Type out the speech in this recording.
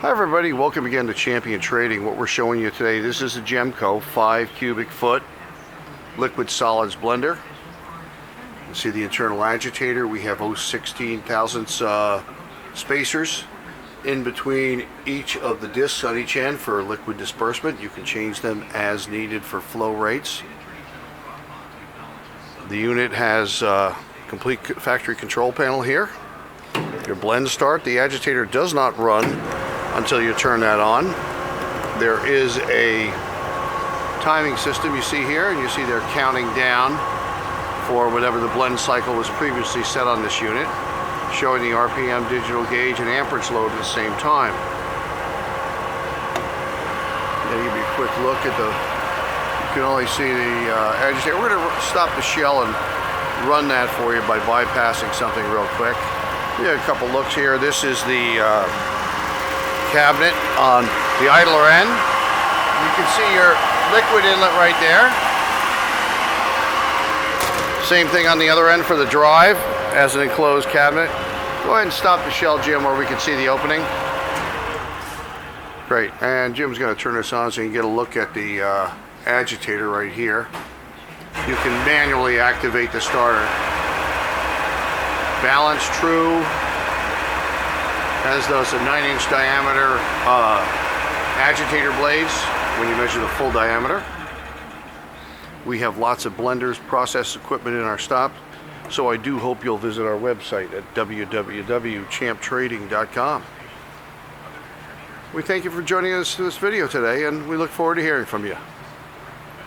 Hi everybody, welcome again to Champion Trading. What we're showing you today, this is a Gemco 5 cubic foot liquid solids blender. You see the internal agitator. We have 0.16 thousandths spacers in between each of the discs on each end for liquid disbursement. You can change them as needed for flow rates. The unit has complete factory control panel here. Your blend start. The agitator does not run until you turn that on. There is a timing system you see here, and you see they're counting down for whatever the blend cycle was previously set on this unit, showing the RPM, digital gauge, and amperage load at the same time. I'll give you a quick look at the, you can only see the agitator. We're going to stop the shell and run that for you by bypassing something real quick. We have a couple looks here. This is the cabinet on the idler end. You can see your liquid inlet right there. Same thing on the other end for the drive as an enclosed cabinet. Go ahead and stop the shell, Jim, where we can see the opening. Great, and Jim's going to turn this on so you can get a look at the agitator right here. You can manually activate the starter. Balance true, as does the 9-inch diameter agitator blades when you measure the full diameter. We have lots of blenders, process equipment in our shop, so I do hope you'll visit our website at www.champtrading.com. We thank you for joining us in this video today, and we look forward to hearing from you.